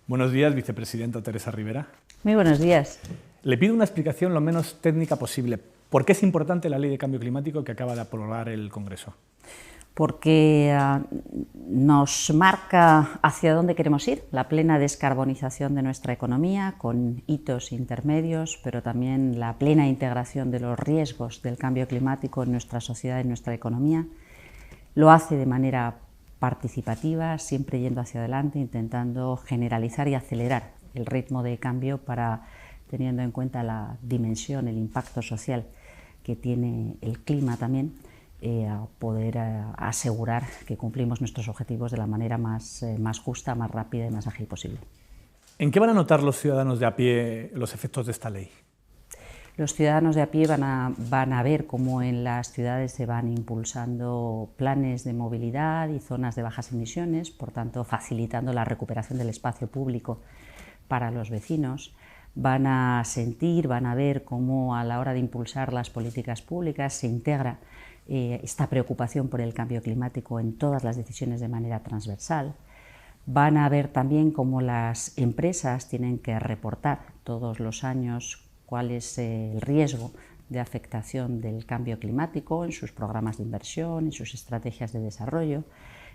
Buenos días, vicepresidenta Teresa Rivera. Muy buenos días. Le pido una explicación lo menos técnica posible. ¿Por qué es importante la Ley de Cambio Climático que acaba de aprobar el Congreso? Porque nos marca hacia dónde queremos ir, la plena descarbonización de nuestra economía, con hitos intermedios, pero también la plena integración de los riesgos del cambio climático en nuestra sociedad y en nuestra economía. Lo hace de manera participativa, siempre yendo hacia adelante, intentando generalizar y acelerar el ritmo de cambio teniendo en cuenta la dimensión, el impacto social que tiene el clima también, a poder asegurar que cumplimos nuestros objetivos de la manera más justa, más rápida y más ágil posible. ¿En qué van a notar los ciudadanos de a pie los efectos de esta ley? Los ciudadanos de a pie van a ver cómo en las ciudades se van impulsando planes de movilidad y zonas de bajas emisiones, por tanto facilitando la recuperación del espacio público para los vecinos. Van a sentir, van a ver cómo a la hora de impulsar las políticas públicas se integra esta preocupación por el cambio climático en todas las decisiones de manera transversal. Van a ver también cómo las empresas tienen que reportar todos los años cuál es el riesgo de afectación del cambio climático en sus programas de inversión, en sus estrategias de desarrollo,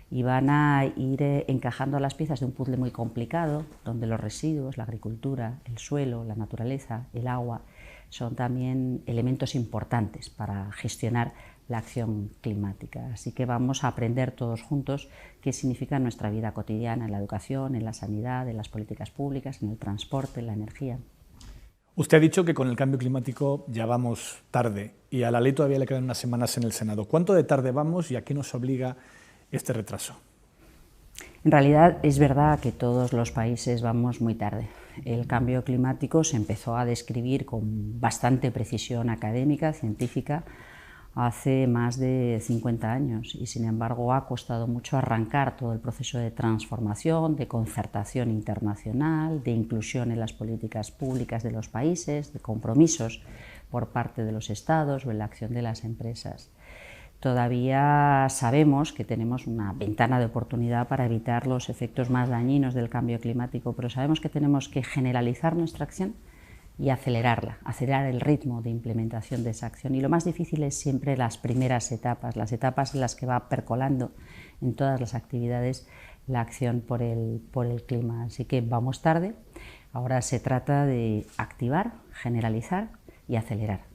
y van a ir encajando las piezas de un puzzle muy complicado, donde los residuos, la agricultura, el suelo, la naturaleza, el agua, son también elementos importantes para gestionar la acción climática. Así que vamos a aprender todos juntos qué significa en nuestra vida cotidiana, en la educación, en la sanidad, en las políticas públicas, en el transporte, en la energía. Usted ha dicho que con el cambio climático ya vamos tarde y a la ley todavía le quedan unas semanas en el Senado. ¿Cuánto de tarde vamos y a qué nos obliga este retraso? En realidad es verdad que todos los países vamos muy tarde. El cambio climático se empezó a describir con bastante precisión académica, científica, hace más de 50 años y sin embargo ha costado mucho arrancar todo el proceso de transformación, de concertación internacional, de inclusión en las políticas públicas de los países, de compromisos por parte de los estados o en la acción de las empresas. Todavía sabemos que tenemos una ventana de oportunidad para evitar los efectos más dañinos del cambio climático, pero sabemos que tenemos que generalizar nuestra acción y acelerarla, acelerar el ritmo de implementación de esa acción. Y lo más difícil es siempre las primeras etapas, las etapas en las que va percolando en todas las actividades la acción por el clima. Así que vamos tarde, ahora se trata de activar, generalizar y acelerar.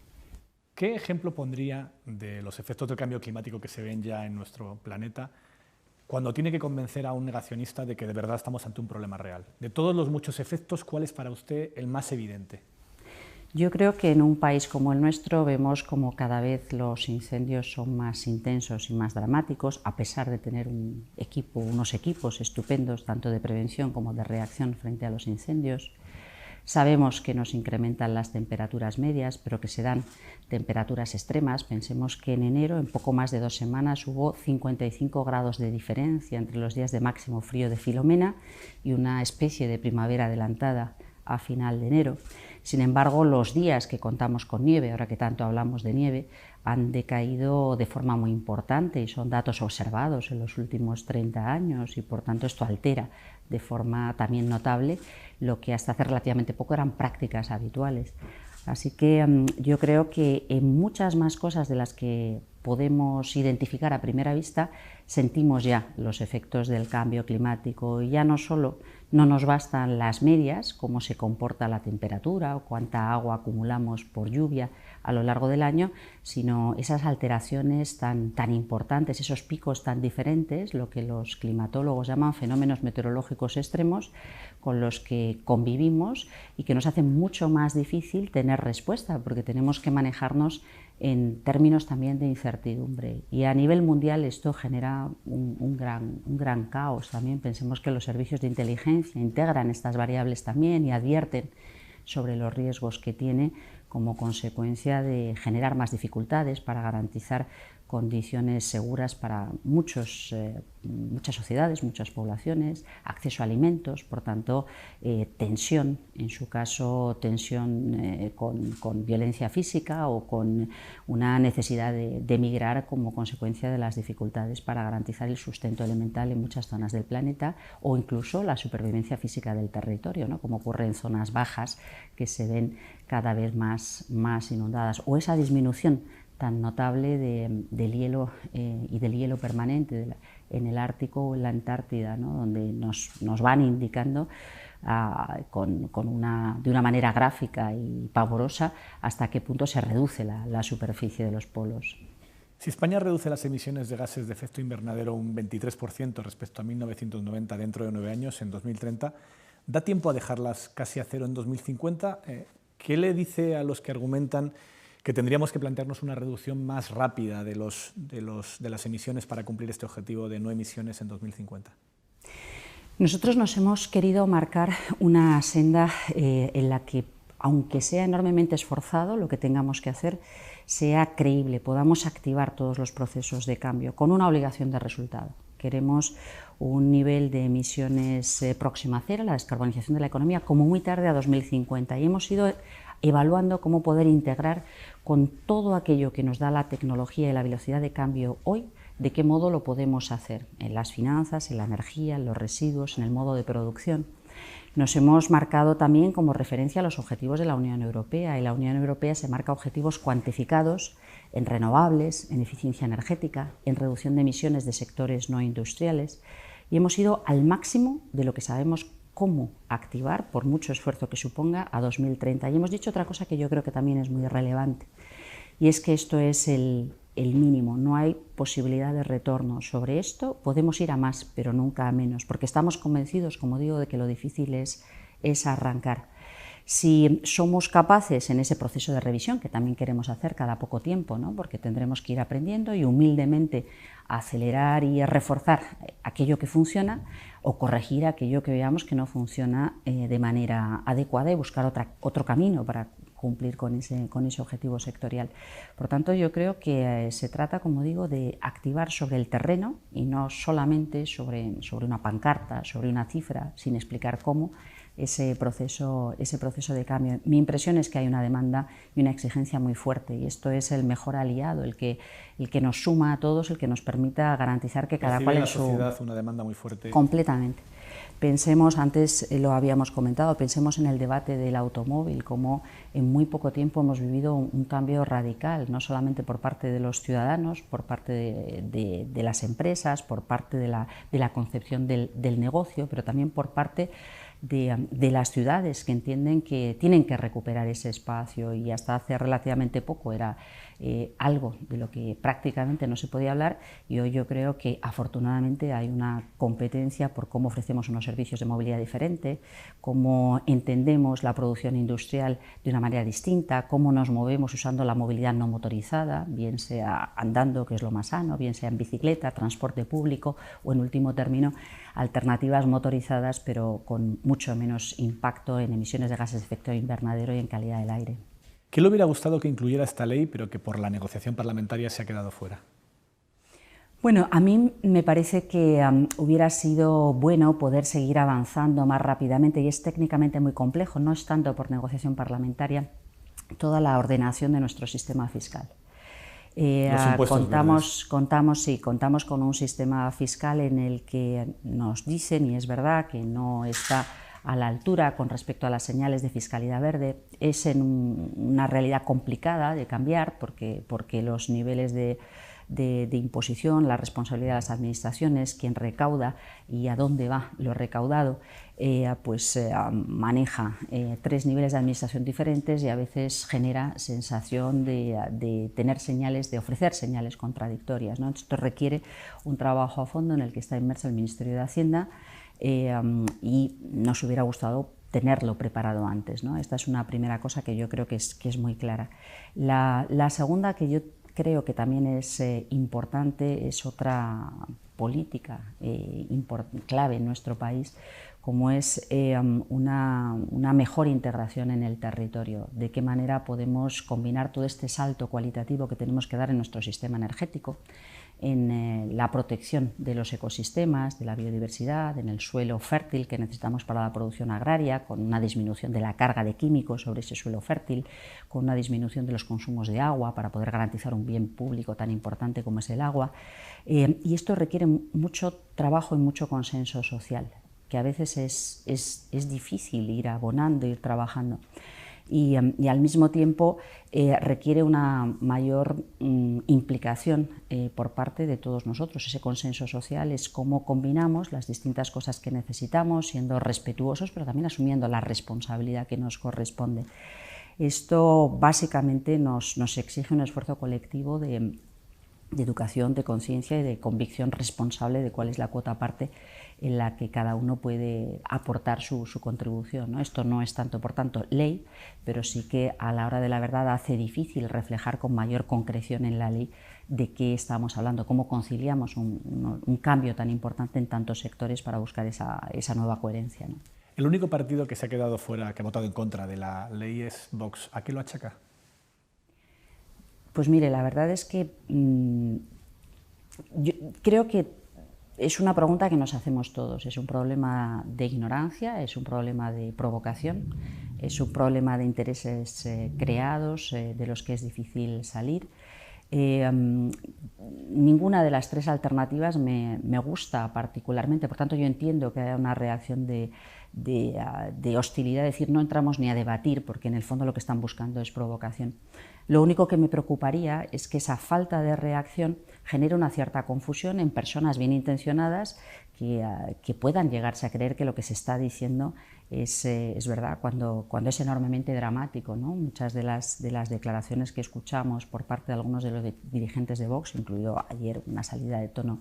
¿Qué ejemplo pondría de los efectos del cambio climático que se ven ya en nuestro planeta cuando tiene que convencer a un negacionista de que de verdad estamos ante un problema real? De todos los muchos efectos, ¿cuál es para usted el más evidente? Yo creo que en un país como el nuestro vemos como cada vez los incendios son más intensos y más dramáticos, a pesar de tener unos equipos estupendos, tanto de prevención como de reacción frente a los incendios. Sabemos que nos incrementan las temperaturas medias, pero que se dan temperaturas extremas. Pensemos que en enero, en poco más de 2 semanas, hubo 55 grados de diferencia entre los días de máximo frío de Filomena y una especie de primavera adelantada a final de enero. Sin embargo, los días que contamos con nieve, ahora que tanto hablamos de nieve, han decaído de forma muy importante y son datos observados en los últimos 30 años y por tanto esto altera de forma también notable lo que hasta hace relativamente poco eran prácticas habituales. Así que yo creo que en muchas más cosas de las que podemos identificar a primera vista sentimos ya los efectos del cambio climático y ya no solo no nos bastan las medias, cómo se comporta la temperatura o cuánta agua acumulamos por lluvia a lo largo del año, sino esas alteraciones tan importantes, esos picos tan diferentes, lo que los climatólogos llaman fenómenos meteorológicos extremos, con los que convivimos y que nos hacen mucho más difícil tener respuesta, porque tenemos que manejarnos en términos también de incertidumbre. Y a nivel mundial esto genera un gran caos también. Pensemos que los servicios de inteligencia integran estas variables también y advierten sobre los riesgos que tiene como consecuencia de generar más dificultades para garantizar condiciones seguras para muchas sociedades, muchas poblaciones, acceso a alimentos, por tanto, tensión, en su caso, tensión con violencia física o con una necesidad de emigrar como consecuencia de las dificultades para garantizar el sustento elemental en muchas zonas del planeta, o incluso la supervivencia física del territorio, ¿no? Como ocurre en zonas bajas que se ven cada vez más inundadas, o esa disminución tan notable del hielo y del hielo permanente en el Ártico o en la Antártida, ¿no? Donde nos van indicando de una manera gráfica y pavorosa hasta qué punto se reduce la superficie de los polos. Si España reduce las emisiones de gases de efecto invernadero un 23% respecto a 1990 dentro de 9 años, en 2030, ¿da tiempo a dejarlas casi a cero en 2050? ¿Qué le dice a los que argumentan que tendríamos que plantearnos una reducción más rápida de las emisiones para cumplir este objetivo de no emisiones en 2050? Nosotros nos hemos querido marcar una senda en la que, aunque sea enormemente esforzado, lo que tengamos que hacer sea creíble, podamos activar todos los procesos de cambio con una obligación de resultado. Queremos un nivel de emisiones próxima a cero, la descarbonización de la economía, como muy tarde a 2050, y hemos ido evaluando cómo poder integrar con todo aquello que nos da la tecnología y la velocidad de cambio hoy, de qué modo lo podemos hacer, en las finanzas, en la energía, en los residuos, en el modo de producción. Nos hemos marcado también como referencia los objetivos de la Unión Europea, y la Unión Europea se marca objetivos cuantificados en renovables, en eficiencia energética, en reducción de emisiones de sectores no industriales, y hemos ido al máximo de lo que sabemos cómo activar, por mucho esfuerzo que suponga, a 2030. Y hemos dicho otra cosa que yo creo que también es muy relevante, y es que esto es el mínimo, no hay posibilidad de retorno. Sobre esto podemos ir a más, pero nunca a menos, porque estamos convencidos, como digo, de que lo difícil es arrancar. Si somos capaces en ese proceso de revisión, que también queremos hacer cada poco tiempo, ¿no? Porque tendremos que ir aprendiendo y humildemente acelerar y reforzar aquello que funciona, o corregir aquello que veamos que no funciona de manera adecuada y buscar otro camino para cumplir con ese objetivo sectorial. Por tanto, yo creo que se trata, como digo, de activar sobre el terreno y no solamente sobre una pancarta, sobre una cifra, sin explicar cómo, ese proceso de cambio. Mi impresión es que hay una demanda y una exigencia muy fuerte, y esto es el mejor aliado, el que nos suma a todos, el que nos permita garantizar que cada cual en su... ¿Percibe la sociedad una demanda muy fuerte? Completamente. Pensemos, antes lo habíamos comentado, pensemos en el debate del automóvil, como en muy poco tiempo hemos vivido un cambio radical, no solamente por parte de los ciudadanos, por parte de las empresas, por parte de la concepción del negocio, pero también por parte de las ciudades, que entienden que tienen que recuperar ese espacio, y hasta hace relativamente poco era algo de lo que prácticamente no se podía hablar, y hoy yo creo que afortunadamente hay una competencia por cómo ofrecemos unos servicios de movilidad diferente, cómo entendemos la producción industrial de una manera distinta, cómo nos movemos usando la movilidad no motorizada, bien sea andando, que es lo más sano, bien sea en bicicleta, transporte público, o en último término alternativas motorizadas, pero con mucho menos impacto en emisiones de gases de efecto invernadero y en calidad del aire. ¿Qué le hubiera gustado que incluyera esta ley, pero que por la negociación parlamentaria se ha quedado fuera? Bueno, a mí me parece que hubiera sido bueno poder seguir avanzando más rápidamente, y es técnicamente muy complejo, no es tanto por negociación parlamentaria, toda la ordenación de nuestro sistema fiscal. Contamos con un sistema fiscal en el que nos dicen, y es verdad, que no está a la altura con respecto a las señales de fiscalidad verde. Es una realidad complicada de cambiar, porque los niveles de imposición, la responsabilidad de las administraciones, quien recauda y a dónde va lo recaudado, maneja 3 niveles de administración diferentes, y a veces genera sensación de tener señales, de ofrecer señales contradictorias, ¿no? Esto requiere un trabajo a fondo en el que está inmerso el Ministerio de Hacienda, y nos hubiera gustado tenerlo preparado antes, ¿no? Esta es una primera cosa que yo creo que es muy clara. La segunda, que yo creo que también es importante, es otra política clave en nuestro país, como es una mejor integración en el territorio. De qué manera podemos combinar todo este salto cualitativo que tenemos que dar en nuestro sistema energético, en la protección de los ecosistemas, de la biodiversidad, en el suelo fértil que necesitamos para la producción agraria, con una disminución de la carga de químicos sobre ese suelo fértil, con una disminución de los consumos de agua para poder garantizar un bien público tan importante como es el agua. Y esto requiere mucho trabajo y mucho consenso social, que a veces es difícil ir abonando, ir trabajando. Y al mismo tiempo requiere una mayor implicación por parte de todos nosotros. Ese consenso social es cómo combinamos las distintas cosas que necesitamos, siendo respetuosos, pero también asumiendo la responsabilidad que nos corresponde. Esto básicamente nos exige un esfuerzo colectivo de educación, de conciencia y de convicción responsable de cuál es la cuota parte en la que cada uno puede aportar su contribución, ¿no? Esto no es tanto, por tanto, ley, pero sí que a la hora de la verdad hace difícil reflejar con mayor concreción en la ley de qué estamos hablando, cómo conciliamos un cambio tan importante en tantos sectores para buscar esa nueva coherencia, ¿no? El único partido que se ha quedado fuera, que ha votado en contra de la ley es Vox. ¿A qué lo achaca? Pues mire, la verdad es que yo creo que es una pregunta que nos hacemos todos. Es un problema de ignorancia, es un problema de provocación, es un problema de intereses creados de los que es difícil salir. Ninguna de las tres alternativas me gusta particularmente, por tanto yo entiendo que haya una reacción de hostilidad, es decir, no entramos ni a debatir porque en el fondo lo que están buscando es provocación. Lo único que me preocuparía es que esa falta de reacción genere una cierta confusión en personas bien intencionadas que puedan llegarse a creer que lo que se está diciendo es verdad, cuando es enormemente dramático, ¿no? Muchas de las declaraciones que escuchamos por parte de algunos de los dirigentes de Vox, incluido ayer una salida de tono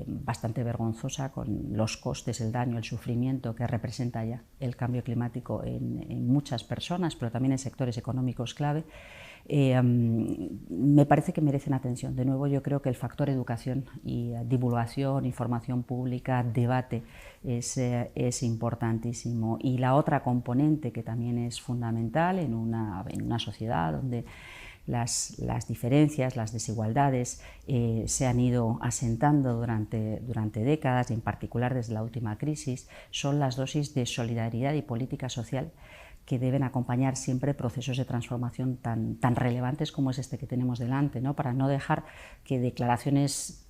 bastante vergonzosa con los costes, el daño, el sufrimiento que representa ya el cambio climático en muchas personas, pero también en sectores económicos clave, me parece que merecen atención. De nuevo, yo creo que el factor educación y divulgación, información pública, debate es importantísimo. Y la otra componente que también es fundamental en una sociedad donde las diferencias, las desigualdades se han ido asentando durante décadas, y en particular desde la última crisis, son las dosis de solidaridad y política social que deben acompañar siempre procesos de transformación tan relevantes como es este que tenemos delante, ¿no? Para no dejar que declaraciones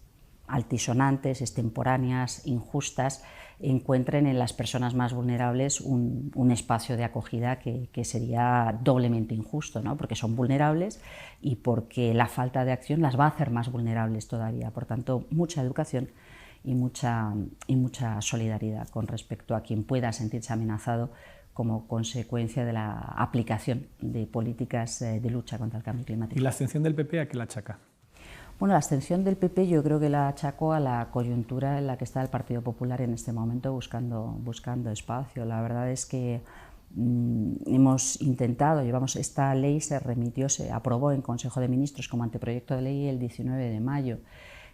altisonantes, extemporáneas, injustas, encuentren en las personas más vulnerables un espacio de acogida que sería doblemente injusto, ¿no? Porque son vulnerables y porque la falta de acción las va a hacer más vulnerables todavía. Por tanto, mucha educación y mucha solidaridad con respecto a quien pueda sentirse amenazado como consecuencia de la aplicación de políticas de lucha contra el cambio climático. ¿Y la abstención del PP a qué la achaca? Bueno, la abstención del PP yo creo que la achacó a la coyuntura en la que está el Partido Popular en este momento buscando espacio. La verdad es que hemos intentado, esta ley se aprobó en Consejo de Ministros como anteproyecto de ley el 19 de mayo.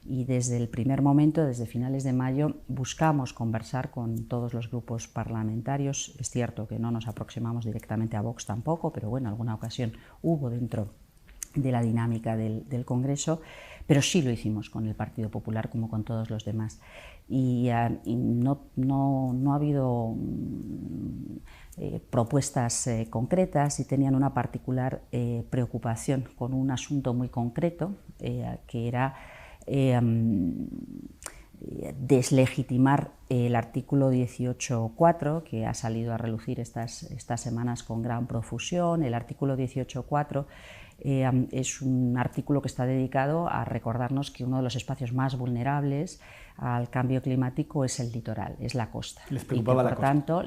Y desde el primer momento, desde finales de mayo, buscamos conversar con todos los grupos parlamentarios. Es cierto que no nos aproximamos directamente a Vox tampoco, pero bueno, alguna ocasión hubo dentro de la dinámica del Congreso, pero sí lo hicimos con el Partido Popular como con todos los demás. Y no ha habido propuestas concretas y tenían una particular preocupación con un asunto muy concreto, que era deslegitimar el artículo 18.4, que ha salido a relucir estas semanas con gran profusión. El artículo 18.4 es un artículo que está dedicado a recordarnos que uno de los espacios más vulnerables al cambio climático es el litoral, es la costa. ¿Les preocupaba la costa? Por tanto,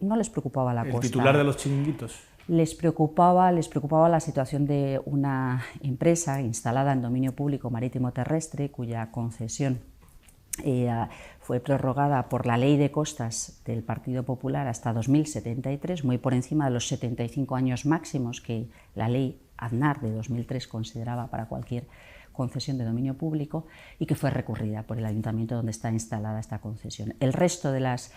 no les preocupaba la costa. ¿El titular de los chiringuitos? Les preocupaba la situación de una empresa instalada en dominio público marítimo terrestre cuya concesión fue prorrogada por la Ley de Costas del Partido Popular hasta 2073, muy por encima de los 75 años máximos que la Ley Aznar de 2003 consideraba para cualquier concesión de dominio público y que fue recurrida por el ayuntamiento donde está instalada esta concesión. El resto de las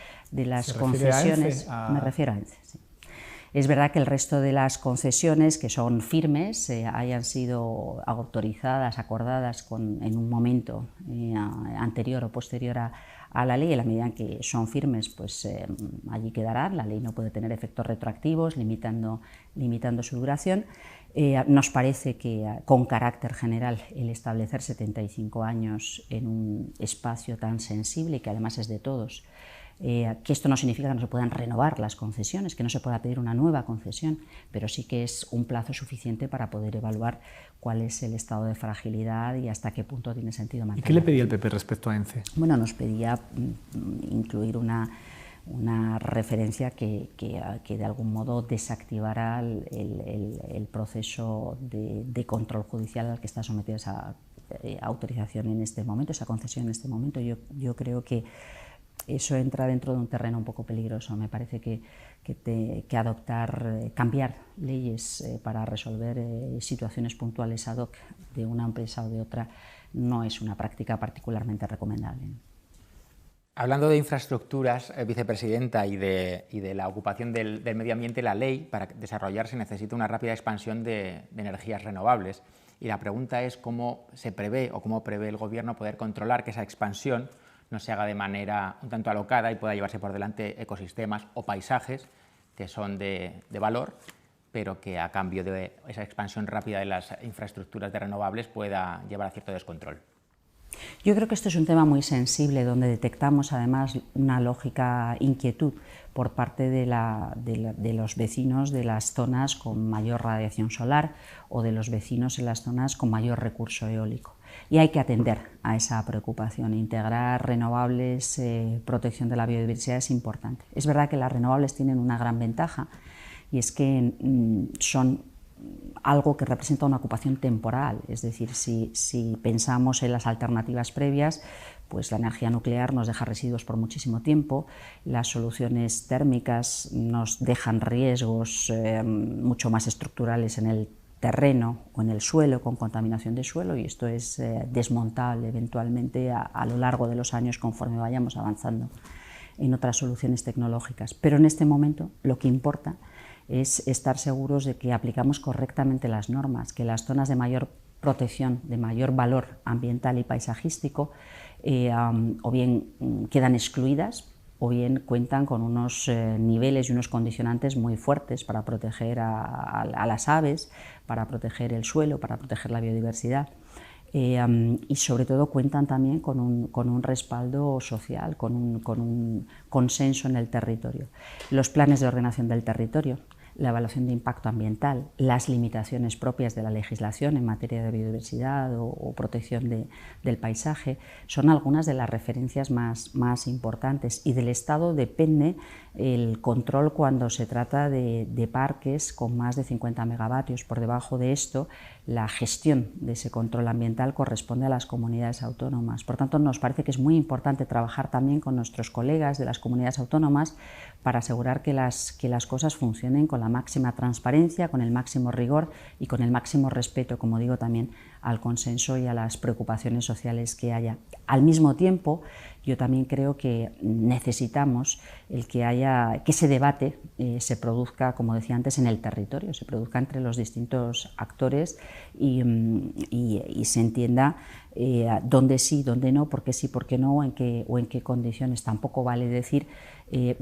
concesiones... Me refiero a ENCE, sí. Es verdad que el resto de las concesiones que son firmes hayan sido autorizadas, acordadas en un momento anterior o posterior a la ley. En la medida en que son firmes, pues allí quedarán. La ley no puede tener efectos retroactivos, limitando su duración. Nos parece que con carácter general el establecer 75 años en un espacio tan sensible y que además es de todos, que esto no significa que no se puedan renovar las concesiones, que no se pueda pedir una nueva concesión, pero sí que es un plazo suficiente para poder evaluar cuál es el estado de fragilidad y hasta qué punto tiene sentido mantenerlo. ¿Y qué le pedía el PP respecto a ENCE? Bueno, nos pedía incluir una referencia que de algún modo desactivara el proceso de control judicial al que está sometida esa autorización en este momento, esa concesión en este momento. Yo creo que eso entra dentro de un terreno un poco peligroso. Me parece que cambiar leyes para resolver situaciones puntuales ad hoc de una empresa o de otra no es una práctica particularmente recomendable. Hablando de infraestructuras, vicepresidenta, y de la ocupación del medio ambiente, la ley para desarrollarse necesita una rápida expansión de energías renovables. Y la pregunta es cómo se prevé o cómo prevé el Gobierno poder controlar que esa expansión no se haga de manera un tanto alocada y pueda llevarse por delante ecosistemas o paisajes que son de valor, pero que a cambio de esa expansión rápida de las infraestructuras de renovables pueda llevar a cierto descontrol. Yo creo que esto es un tema muy sensible, donde detectamos además una lógica inquietud por parte de los vecinos de las zonas con mayor radiación solar o de los vecinos en las zonas con mayor recurso eólico. Y hay que atender a esa preocupación. Integrar renovables, protección de la biodiversidad es importante. Es verdad que las renovables tienen una gran ventaja y es que son algo que representa una ocupación temporal, es decir, si pensamos en las alternativas previas, pues la energía nuclear nos deja residuos por muchísimo tiempo, las soluciones térmicas nos dejan riesgos mucho más estructurales en el terreno o en el suelo, con contaminación de suelo, y esto es desmontable eventualmente a lo largo de los años conforme vayamos avanzando en otras soluciones tecnológicas. Pero en este momento lo que importa es estar seguros de que aplicamos correctamente las normas, que las zonas de mayor protección, de mayor valor ambiental y paisajístico, o bien quedan excluidas, o bien cuentan con unos niveles y unos condicionantes muy fuertes para proteger a las aves, para proteger el suelo, para proteger la biodiversidad. Y sobre todo cuentan también con un respaldo social, con un consenso en el territorio. Los planes de ordenación del territorio, la evaluación de impacto ambiental, las limitaciones propias de la legislación en materia de biodiversidad o protección del paisaje, son algunas de las referencias más importantes, y del Estado depende el control cuando se trata de parques con más de 50 megavatios. Por debajo de esto, la gestión de ese control ambiental corresponde a las comunidades autónomas. Por tanto, nos parece que es muy importante trabajar también con nuestros colegas de las comunidades autónomas para asegurar que las cosas funcionen con la máxima transparencia, con el máximo rigor y con el máximo respeto, como digo, también al consenso y a las preocupaciones sociales que haya. Al mismo tiempo, yo también creo que necesitamos que ese debate se produzca, como decía antes, en el territorio, se produzca entre los distintos actores y se entienda dónde sí, dónde no, por qué sí, por qué no, o en qué condiciones. Tampoco vale decir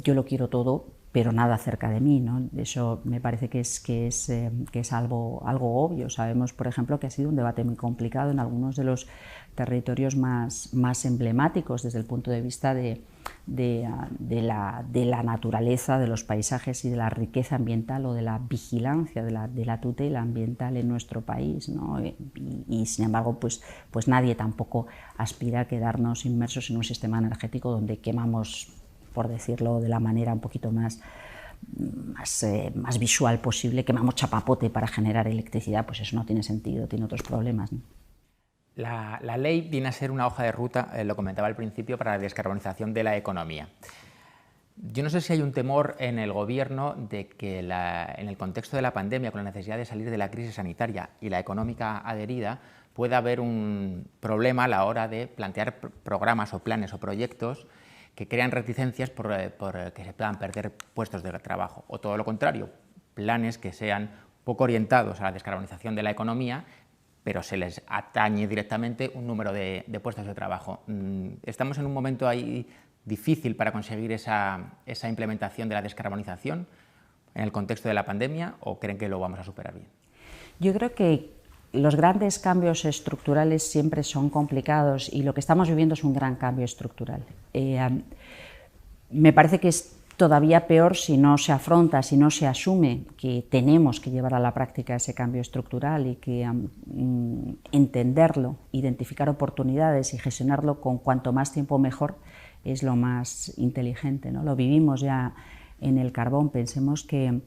yo lo quiero todo, pero nada cerca de mí, ¿no? Eso me parece que es algo obvio. Sabemos, por ejemplo, que ha sido un debate muy complicado en algunos de los territorios más emblemáticos desde el punto de vista de la naturaleza, de los paisajes y de la riqueza ambiental, o de la vigilancia, de la tutela ambiental en nuestro país, ¿no? Y sin embargo, pues nadie tampoco aspira a quedarnos inmersos en un sistema energético donde quemamos, por decirlo de la manera un poquito más visual posible, quemamos chapapote para generar electricidad. Pues eso no tiene sentido, tiene otros problemas, ¿no? La ley viene a ser una hoja de ruta, lo comentaba al principio, para la descarbonización de la economía. Yo no sé si hay un temor en el Gobierno de que en el contexto de la pandemia, con la necesidad de salir de la crisis sanitaria y la económica adherida, pueda haber un problema a la hora de plantear programas o planes o proyectos que crean reticencias por que se puedan perder puestos de trabajo. O todo lo contrario, planes que sean poco orientados a la descarbonización de la economía, pero se les atañe directamente un número de puestos de trabajo. Estamos en un momento ahí difícil para conseguir esa implementación de la descarbonización en el contexto de la pandemia, ¿o creen que lo vamos a superar bien? Yo creo que los grandes cambios estructurales siempre son complicados y lo que estamos viviendo es un gran cambio estructural. Me parece que es todavía peor si no se afronta, si no se asume que tenemos que llevar a la práctica ese cambio estructural y que entenderlo, identificar oportunidades y gestionarlo con cuanto más tiempo mejor es lo más inteligente, ¿no? Lo vivimos ya en el carbón. Pensemos que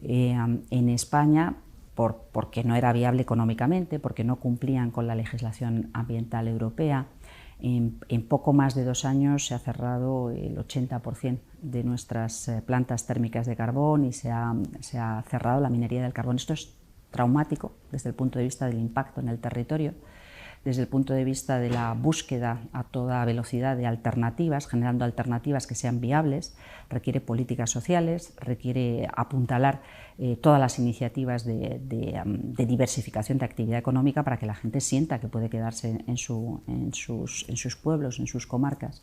en España, porque no era viable económicamente, porque no cumplían con la legislación ambiental europea, en poco más de 2 años se ha cerrado el 80% de nuestras plantas térmicas de carbón y se ha cerrado la minería del carbón. Esto es traumático desde el punto de vista del impacto en el territorio, desde el punto de vista de la búsqueda a toda velocidad de alternativas, generando alternativas que sean viables, requiere políticas sociales, requiere apuntalar todas las iniciativas de diversificación de actividad económica para que la gente sienta que puede quedarse en sus pueblos, en sus comarcas.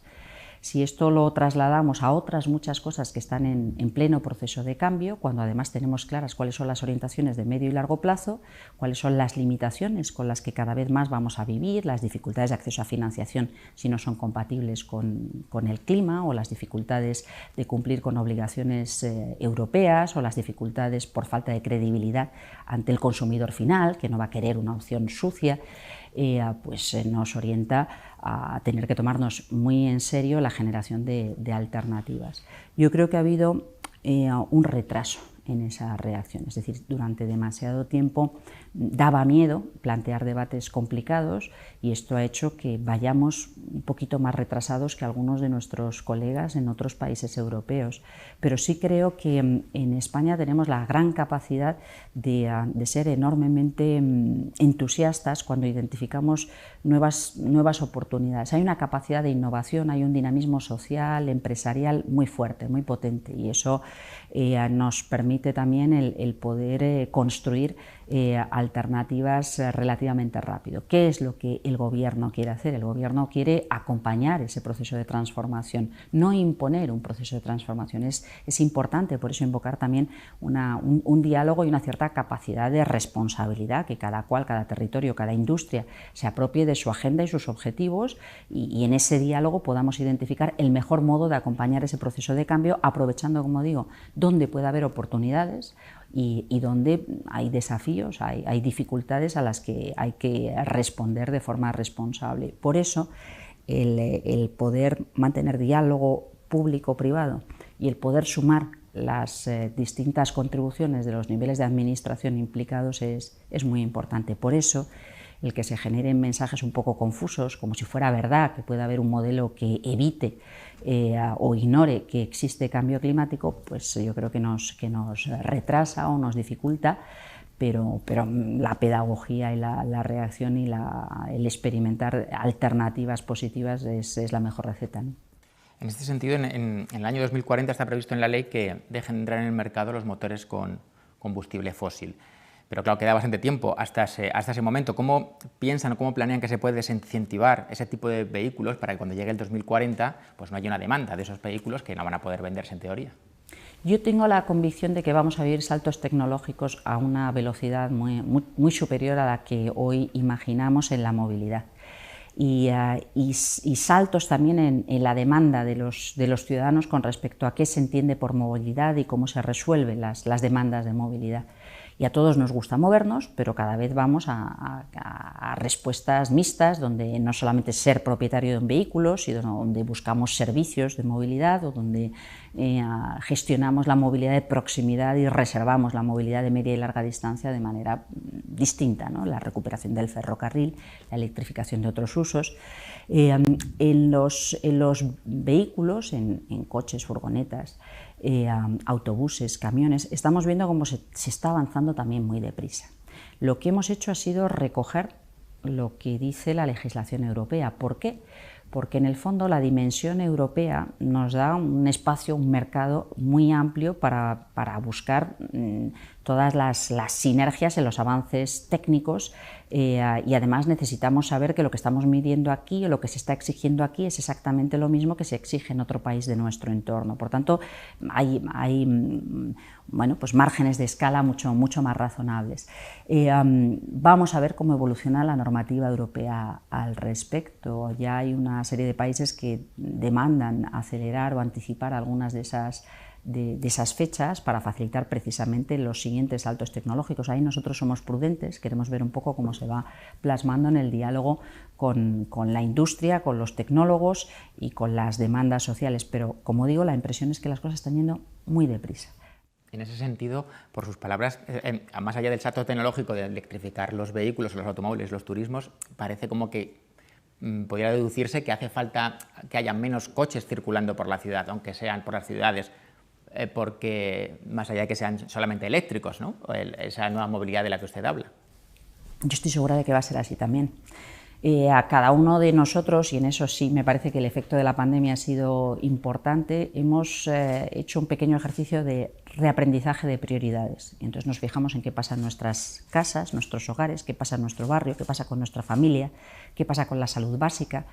Si esto lo trasladamos a otras muchas cosas que están en pleno proceso de cambio, cuando además tenemos claras cuáles son las orientaciones de medio y largo plazo, cuáles son las limitaciones con las que cada vez más vamos a vivir, las dificultades de acceso a financiación si no son compatibles con el clima, o las dificultades de cumplir con obligaciones europeas, o las dificultades por falta de credibilidad ante el consumidor final, que no va a querer una opción sucia, pues nos orienta a tener que tomarnos muy en serio la generación de alternativas. Yo creo que ha habido un retraso en esa reacción, es decir, durante demasiado tiempo daba miedo plantear debates complicados y esto ha hecho que vayamos un poquito más retrasados que algunos de nuestros colegas en otros países europeos, pero sí creo que en España tenemos la gran capacidad de ser enormemente entusiastas cuando identificamos nuevas oportunidades. Hay una capacidad de innovación, hay un dinamismo social, empresarial muy fuerte, muy potente, y eso nos permite también el poder construir alternativas relativamente rápido. ¿Qué es lo que el Gobierno quiere hacer? El Gobierno quiere acompañar ese proceso de transformación, no imponer un proceso de transformación. Es importante, por eso, invocar también un diálogo y una cierta capacidad de responsabilidad, que cada territorio, cada industria se apropie de su agenda y sus objetivos, y en ese diálogo podamos identificar el mejor modo de acompañar ese proceso de cambio, aprovechando, como digo, donde pueda haber oportunidades y donde hay desafíos, hay dificultades a las que hay que responder de forma responsable. Por eso, el poder mantener diálogo público-privado y el poder sumar las distintas contribuciones de los niveles de administración implicados es muy importante. Por eso, el que se generen mensajes un poco confusos, como si fuera verdad que puede haber un modelo que evite o ignore que existe cambio climático, pues yo creo que nos retrasa o nos dificulta, pero la pedagogía y la reacción y el experimentar alternativas positivas es la mejor receta, ¿no? En este sentido, en el año 2040 está previsto en la ley que dejen entrar en el mercado los motores con combustible fósil. Pero claro, queda bastante tiempo hasta ese momento. ¿Cómo piensan o cómo planean que se puede desincentivar ese tipo de vehículos para que cuando llegue el 2040 pues no haya una demanda de esos vehículos que no van a poder venderse en teoría? Yo tengo la convicción de que vamos a vivir saltos tecnológicos a una velocidad muy superior a la que hoy imaginamos en la movilidad. Y saltos también en la demanda de los ciudadanos con respecto a qué se entiende por movilidad y cómo se resuelven las demandas de movilidad. Y a todos nos gusta movernos, pero cada vez vamos a respuestas mixtas, donde no solamente ser propietario de un vehículo, sino donde buscamos servicios de movilidad o donde gestionamos la movilidad de proximidad y reservamos la movilidad de media y larga distancia de manera distinta, ¿no? La recuperación del ferrocarril, la electrificación de otros usos. En los vehículos, en coches, furgonetas, autobuses, camiones, estamos viendo cómo se está avanzando también muy deprisa. Lo que hemos hecho ha sido recoger lo que dice la legislación europea. ¿Por qué? Porque en el fondo la dimensión europea nos da un espacio, un mercado muy amplio para buscar todas las sinergias en los avances técnicos y además necesitamos saber que lo que estamos midiendo aquí o lo que se está exigiendo aquí es exactamente lo mismo que se exige en otro país de nuestro entorno. Por tanto, hay bueno, pues márgenes de escala mucho más razonables. Vamos a ver cómo evoluciona la normativa europea al respecto. Ya hay una serie de países que demandan acelerar o anticipar algunas de esas fechas para facilitar precisamente los siguientes saltos tecnológicos. Ahí nosotros somos prudentes, queremos ver un poco cómo se va plasmando en el diálogo con la industria, con los tecnólogos y con las demandas sociales, pero como digo, la impresión es que las cosas están yendo muy deprisa. En ese sentido, por sus palabras, más allá del salto tecnológico de electrificar los vehículos, los automóviles, los turismos, parece como que podría deducirse que hace falta que haya menos coches circulando por la ciudad, aunque sean por las ciudades, porque más allá de que sean solamente eléctricos, ¿no? Esa nueva movilidad de la que usted habla. Yo estoy segura de que va a ser así también. A cada uno de nosotros, y en eso sí me parece que el efecto de la pandemia ha sido importante, hemos hecho un pequeño ejercicio de reaprendizaje de prioridades. Y entonces nos fijamos en qué pasa en nuestras casas, nuestros hogares, qué pasa en nuestro barrio, qué pasa con nuestra familia, qué pasa con la salud básica,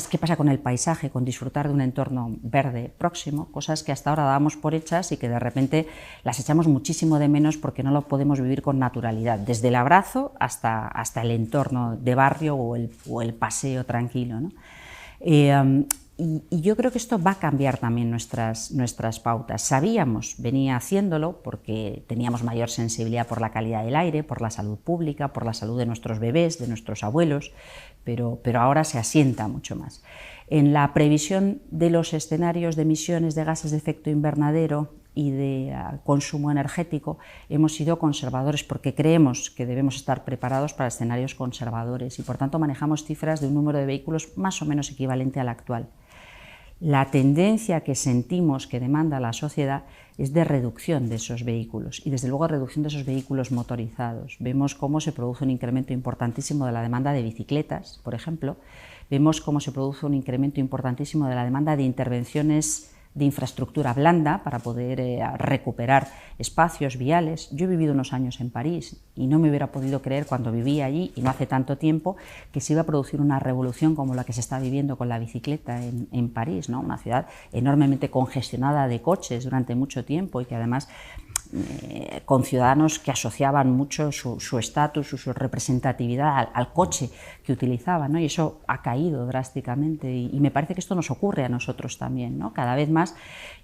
qué pasa con el paisaje, con disfrutar de un entorno verde próximo, cosas que hasta ahora dábamos por hechas y que de repente las echamos muchísimo de menos porque no lo podemos vivir con naturalidad, desde el abrazo hasta el entorno de barrio o el paseo tranquilo, ¿no? Y yo creo que esto va a cambiar también nuestras pautas. Sabíamos, venía haciéndolo porque teníamos mayor sensibilidad por la calidad del aire, por la salud pública, por la salud de nuestros bebés, de nuestros abuelos, pero ahora se asienta mucho más. En la previsión de los escenarios de emisiones de gases de efecto invernadero y de consumo energético, hemos sido conservadores porque creemos que debemos estar preparados para escenarios conservadores y por tanto manejamos cifras de un número de vehículos más o menos equivalente al actual. La tendencia que sentimos que demanda la sociedad es de reducción de esos vehículos y desde luego reducción de esos vehículos motorizados. Vemos cómo se produce un incremento importantísimo de la demanda de bicicletas, por ejemplo. Vemos cómo se produce un incremento importantísimo de la demanda de intervenciones de infraestructura blanda para poder recuperar espacios viales. Yo he vivido unos años en París y no me hubiera podido creer cuando vivía allí, y no hace tanto tiempo, que se iba a producir una revolución como la que se está viviendo con la bicicleta en París, ¿no? Una ciudad enormemente congestionada de coches durante mucho tiempo y que además con ciudadanos que asociaban mucho su estatus, su representatividad al coche que utilizaban, ¿no? Y eso ha caído drásticamente y me parece que esto nos ocurre a nosotros también, ¿no? Cada vez más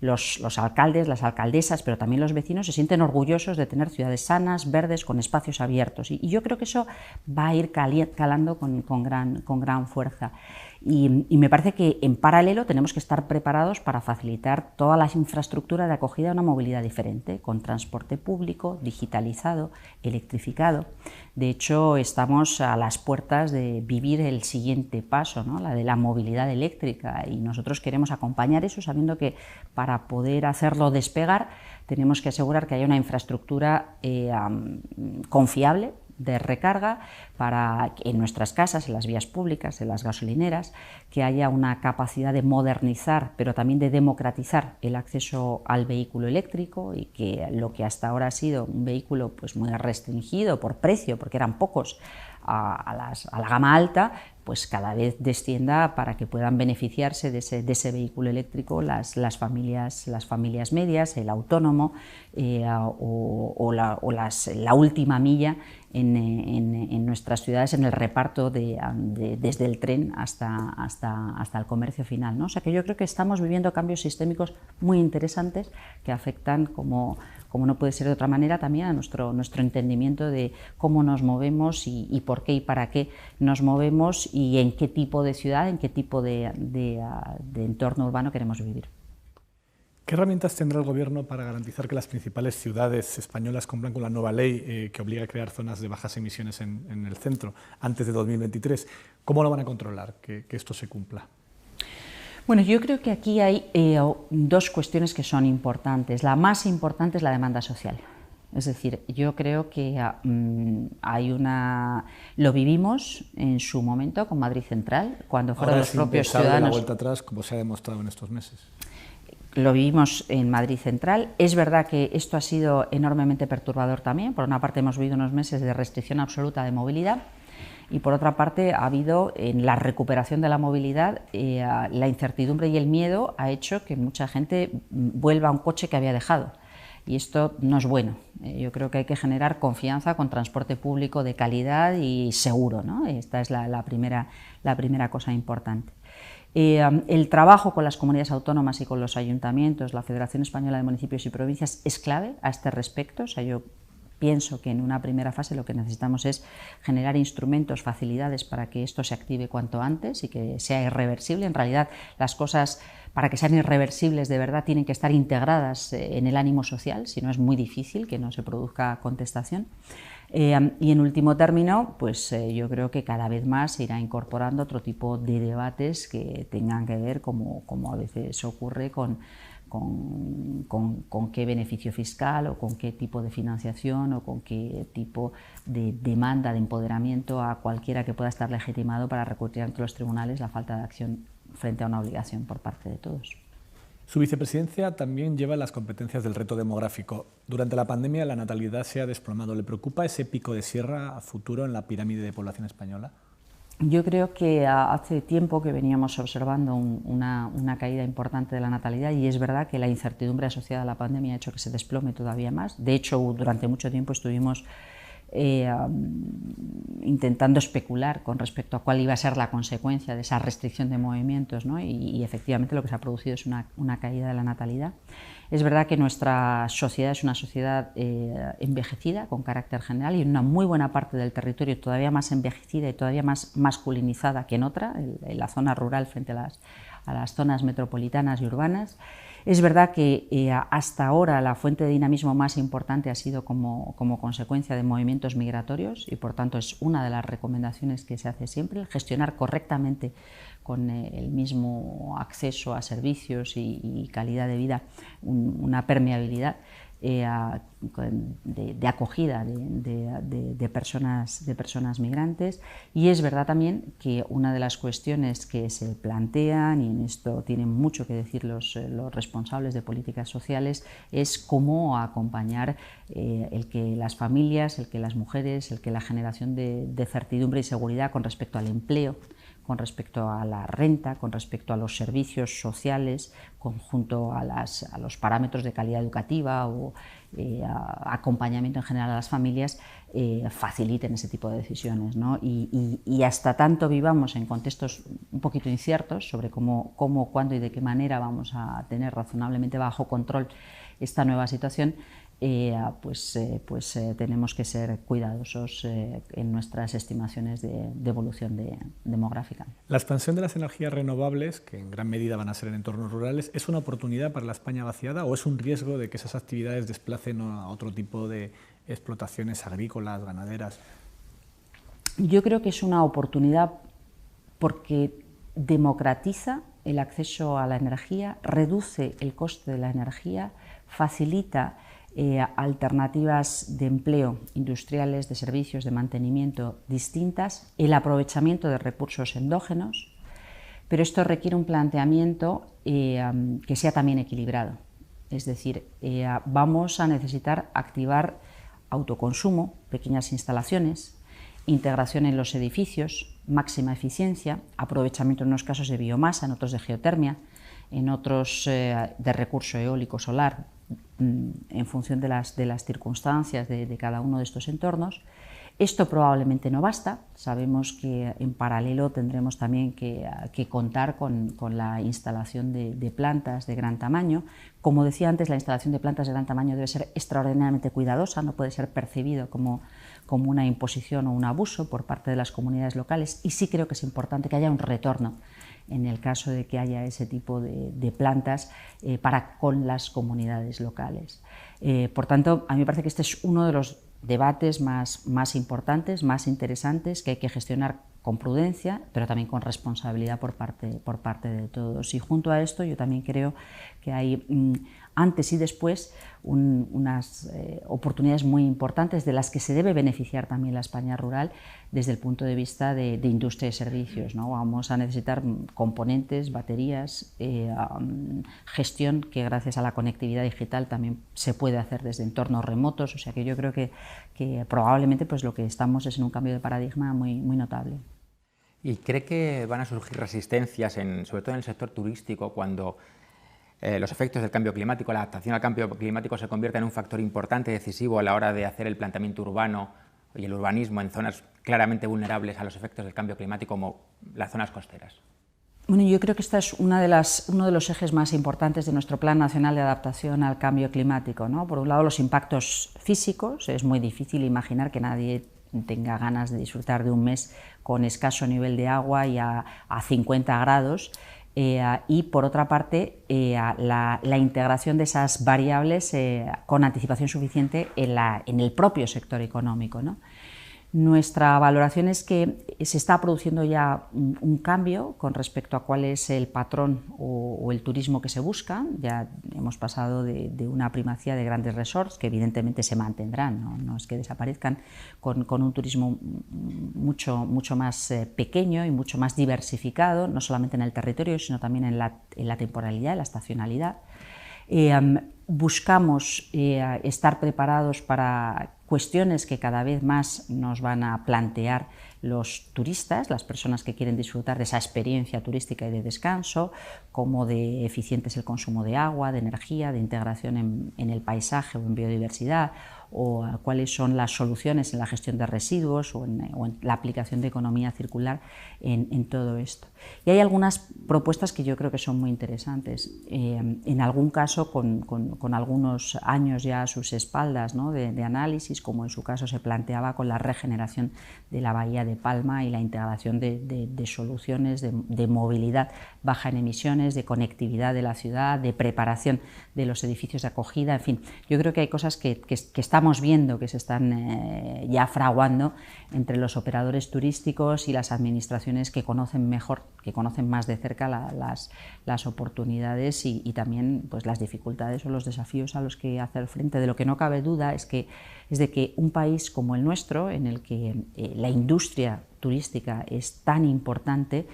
los alcaldes, las alcaldesas, pero también los vecinos se sienten orgullosos de tener ciudades sanas, verdes, con espacios abiertos y yo creo que eso va a ir calando con gran fuerza. Y me parece que en paralelo tenemos que estar preparados para facilitar toda la infraestructura de acogida a una movilidad diferente, con transporte público, digitalizado, electrificado. De hecho, estamos a las puertas de vivir el siguiente paso, ¿no? La de la movilidad eléctrica, y nosotros queremos acompañar eso sabiendo que para poder hacerlo despegar tenemos que asegurar que haya una infraestructura confiable de recarga para en nuestras casas, en las vías públicas, en las gasolineras, que haya una capacidad de modernizar, pero también de democratizar el acceso al vehículo eléctrico y que lo que hasta ahora ha sido un vehículo pues muy restringido por precio, porque eran pocos, a la gama alta, pues cada vez descienda para que puedan beneficiarse de ese vehículo eléctrico las familias medias, el autónomo o la última milla en nuestras ciudades en el reparto desde el tren hasta el comercio final, ¿no? O sea que yo creo que estamos viviendo cambios sistémicos muy interesantes que afectan, como como no puede ser de otra manera, también a nuestro entendimiento de cómo nos movemos y por qué y para qué nos movemos y en qué tipo de ciudad, en qué tipo de entorno urbano queremos vivir. ¿Qué herramientas tendrá el Gobierno para garantizar que las principales ciudades españolas cumplan con la nueva ley que obliga a crear zonas de bajas emisiones en el centro antes de 2023? ¿Cómo lo van a controlar, que esto se cumpla? Bueno, yo creo que aquí hay dos cuestiones que son importantes. La más importante es la demanda social. Es decir, yo creo que lo vivimos en su momento con Madrid Central, cuando fueron los propios ciudadanos. La vuelta atrás, como se ha demostrado en estos meses. Lo vivimos en Madrid Central. Es verdad que esto ha sido enormemente perturbador también. Por una parte hemos vivido unos meses de restricción absoluta de movilidad y por otra parte ha habido en la recuperación de la movilidad la incertidumbre y el miedo ha hecho que mucha gente vuelva a un coche que había dejado. Y esto no es bueno. Yo creo que hay que generar confianza con transporte público de calidad y seguro, ¿no? Esta es la primera cosa importante. El trabajo con las comunidades autónomas y con los ayuntamientos, la Federación Española de Municipios y Provincias, es clave a este respecto. O sea, yo pienso que en una primera fase lo que necesitamos es generar instrumentos, facilidades para que esto se active cuanto antes y que sea irreversible. En realidad, las cosas, para que sean irreversibles de verdad, tienen que estar integradas en el ánimo social, si no es muy difícil que no se produzca contestación. Y en último término, pues yo creo que cada vez más se irá incorporando otro tipo de debates que tengan que ver, como a veces ocurre, con qué beneficio fiscal o con qué tipo de financiación o con qué tipo de demanda de empoderamiento a cualquiera que pueda estar legitimado para recurrir ante los tribunales la falta de acción frente a una obligación por parte de todos. Su vicepresidencia también lleva las competencias del reto demográfico. Durante la pandemia la natalidad se ha desplomado. ¿Le preocupa ese pico de sierra a futuro en la pirámide de población española? Yo creo que hace tiempo que veníamos observando una caída importante de la natalidad y es verdad que la incertidumbre asociada a la pandemia ha hecho que se desplome todavía más. De hecho, durante mucho tiempo estuvimos intentando especular con respecto a cuál iba a ser la consecuencia de esa restricción de movimientos, ¿no? y efectivamente lo que se ha producido es una caída de la natalidad. Es verdad que nuestra sociedad es una sociedad envejecida con carácter general y en una muy buena parte del territorio todavía más envejecida y todavía más masculinizada que en otra, en la zona rural frente a las zonas metropolitanas y urbanas. Es verdad que hasta ahora la fuente de dinamismo más importante ha sido como consecuencia de movimientos migratorios y por tanto es una de las recomendaciones que se hace siempre, el gestionar correctamente con el mismo acceso a servicios y calidad de vida una permeabilidad de acogida de personas migrantes. Y es verdad también que una de las cuestiones que se plantean, y en esto tienen mucho que decir los responsables de políticas sociales, es cómo acompañar el que las familias, el que las mujeres, el que la generación de certidumbre y seguridad con respecto al empleo, con respecto a la renta, con respecto a los servicios sociales, junto a los parámetros de calidad educativa o acompañamiento en general a las familias, faciliten ese tipo de decisiones, ¿no? Y hasta tanto vivamos en contextos un poquito inciertos sobre cómo, cuándo y de qué manera vamos a tener razonablemente bajo control esta nueva situación, tenemos que ser cuidadosos en nuestras estimaciones de evolución demográfica. La expansión de las energías renovables, que en gran medida van a ser en entornos rurales, ¿es una oportunidad para la España vaciada o es un riesgo de que esas actividades desplacen a otro tipo de explotaciones agrícolas, ganaderas? Yo creo que es una oportunidad porque democratiza el acceso a la energía, reduce el coste de la energía, facilita alternativas de empleo industriales, de servicios, de mantenimiento distintas, el aprovechamiento de recursos endógenos, pero esto requiere un planteamiento que sea también equilibrado. Es decir, vamos a necesitar activar autoconsumo, pequeñas instalaciones, integración en los edificios, máxima eficiencia, aprovechamiento en unos casos de biomasa, en otros de geotermia, en otros de recurso eólico solar, en función de las circunstancias de cada uno de estos entornos, Esto probablemente no basta, sabemos que en paralelo tendremos también que contar con la instalación de plantas de gran tamaño. Como decía antes, la instalación de plantas de gran tamaño debe ser extraordinariamente cuidadosa, no puede ser percibido como una imposición o un abuso por parte de las comunidades locales, y sí creo que es importante que haya un retorno en el caso de que haya ese tipo de plantas con las comunidades locales. Por tanto, a mí me parece que este es uno de los debates más importantes, más interesantes, que hay que gestionar con prudencia, pero también con responsabilidad por parte de todos. Y junto a esto yo también creo que hay antes y después unas oportunidades muy importantes de las que se debe beneficiar también la España rural desde el punto de vista de industria y servicios, ¿no? Vamos a necesitar componentes, baterías, gestión que gracias a la conectividad digital también se puede hacer desde entornos remotos, o sea que yo creo que probablemente pues lo que estamos es en un cambio de paradigma muy notable. ¿Y cree que van a surgir resistencias, sobre todo en el sector turístico, cuando los efectos del cambio climático, la adaptación al cambio climático se convierta en un factor importante, decisivo a la hora de hacer el planteamiento urbano y el urbanismo en zonas claramente vulnerables a los efectos del cambio climático, como las zonas costeras? Bueno, yo creo que esta es uno de los ejes más importantes de nuestro Plan Nacional de Adaptación al Cambio Climático, ¿no? Por un lado, los impactos físicos. Es muy difícil imaginar que nadie tenga ganas de disfrutar de un mes con escaso nivel de agua y a 50 grados. Y por otra parte, la integración de esas variables con anticipación suficiente en el propio sector económico, ¿no? Nuestra valoración es que se está produciendo ya un cambio con respecto a cuál es el patrón o el turismo que se busca. Ya hemos pasado de una primacía de grandes resorts, que evidentemente se mantendrán, no es que desaparezcan, con un turismo mucho más pequeño y mucho más diversificado, no solamente en el territorio, sino también en la temporalidad, en la estacionalidad. Buscamos estar preparados para cuestiones que cada vez más nos van a plantear los turistas, las personas que quieren disfrutar de esa experiencia turística y de descanso, como de eficiente es el consumo de agua, de energía, de integración en el paisaje o en biodiversidad, o cuáles son las soluciones en la gestión de residuos o en la aplicación de economía circular en todo esto. Y hay algunas propuestas que yo creo que son muy interesantes, en algún caso con algunos años ya a sus espaldas, ¿no? de análisis, como en su caso se planteaba con la regeneración de la bahía de Palma y la integración de soluciones de movilidad baja en emisiones, de conectividad de la ciudad, de preparación de los edificios de acogida, en fin, yo creo que hay cosas que estamos viendo que se están ya fraguando entre los operadores turísticos y las administraciones que conocen mejor, que conocen más de cerca las oportunidades y también pues, las dificultades o los desafíos a los que hacer frente. De lo que no cabe duda es de que un país como el nuestro, en el que la industria turística es tan importante,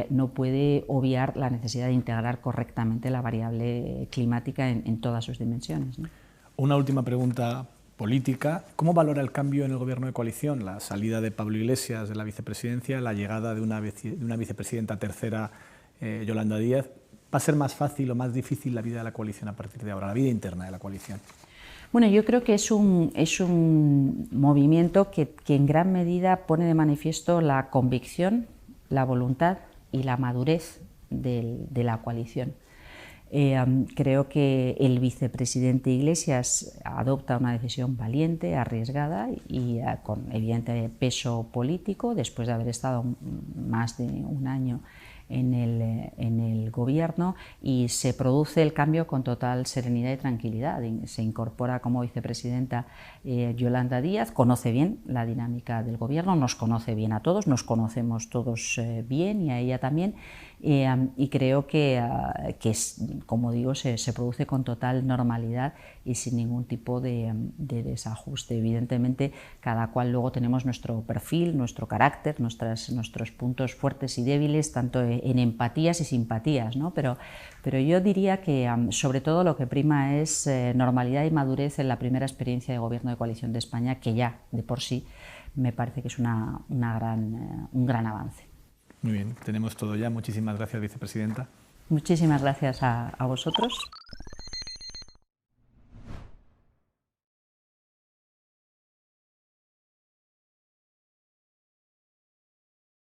no puede obviar la necesidad de integrar correctamente la variable climática en todas sus dimensiones, ¿no? Una última pregunta política. ¿Cómo valora el cambio en el gobierno de coalición? La salida de Pablo Iglesias de la vicepresidencia, la llegada de una vicepresidenta tercera, Yolanda Díaz. ¿Va a ser más fácil o más difícil la vida de la coalición a partir de ahora, la vida interna de la coalición? Bueno, yo creo que es un movimiento que en gran medida pone de manifiesto la convicción, la voluntad y la madurez de la coalición. Creo que el vicepresidente Iglesias adopta una decisión valiente, arriesgada y con evidente peso político, después de haber estado más de un año en el gobierno, y se produce el cambio con total serenidad y tranquilidad. Se incorpora como vicepresidenta Yolanda Díaz, conoce bien la dinámica del gobierno, nos conoce bien a todos, nos conocemos todos bien y a ella también, y creo que como digo, se produce con total normalidad y sin ningún tipo de desajuste. Evidentemente, cada cual luego tenemos nuestro perfil, nuestro carácter, nuestros puntos fuertes y débiles, tanto en empatías y simpatías, ¿no? Pero yo diría que sobre todo lo que prima es normalidad y madurez en la primera experiencia de gobierno de coalición de España, que ya de por sí me parece que es un gran avance. Muy bien, tenemos todo ya. Muchísimas gracias, vicepresidenta. Muchísimas gracias a vosotros.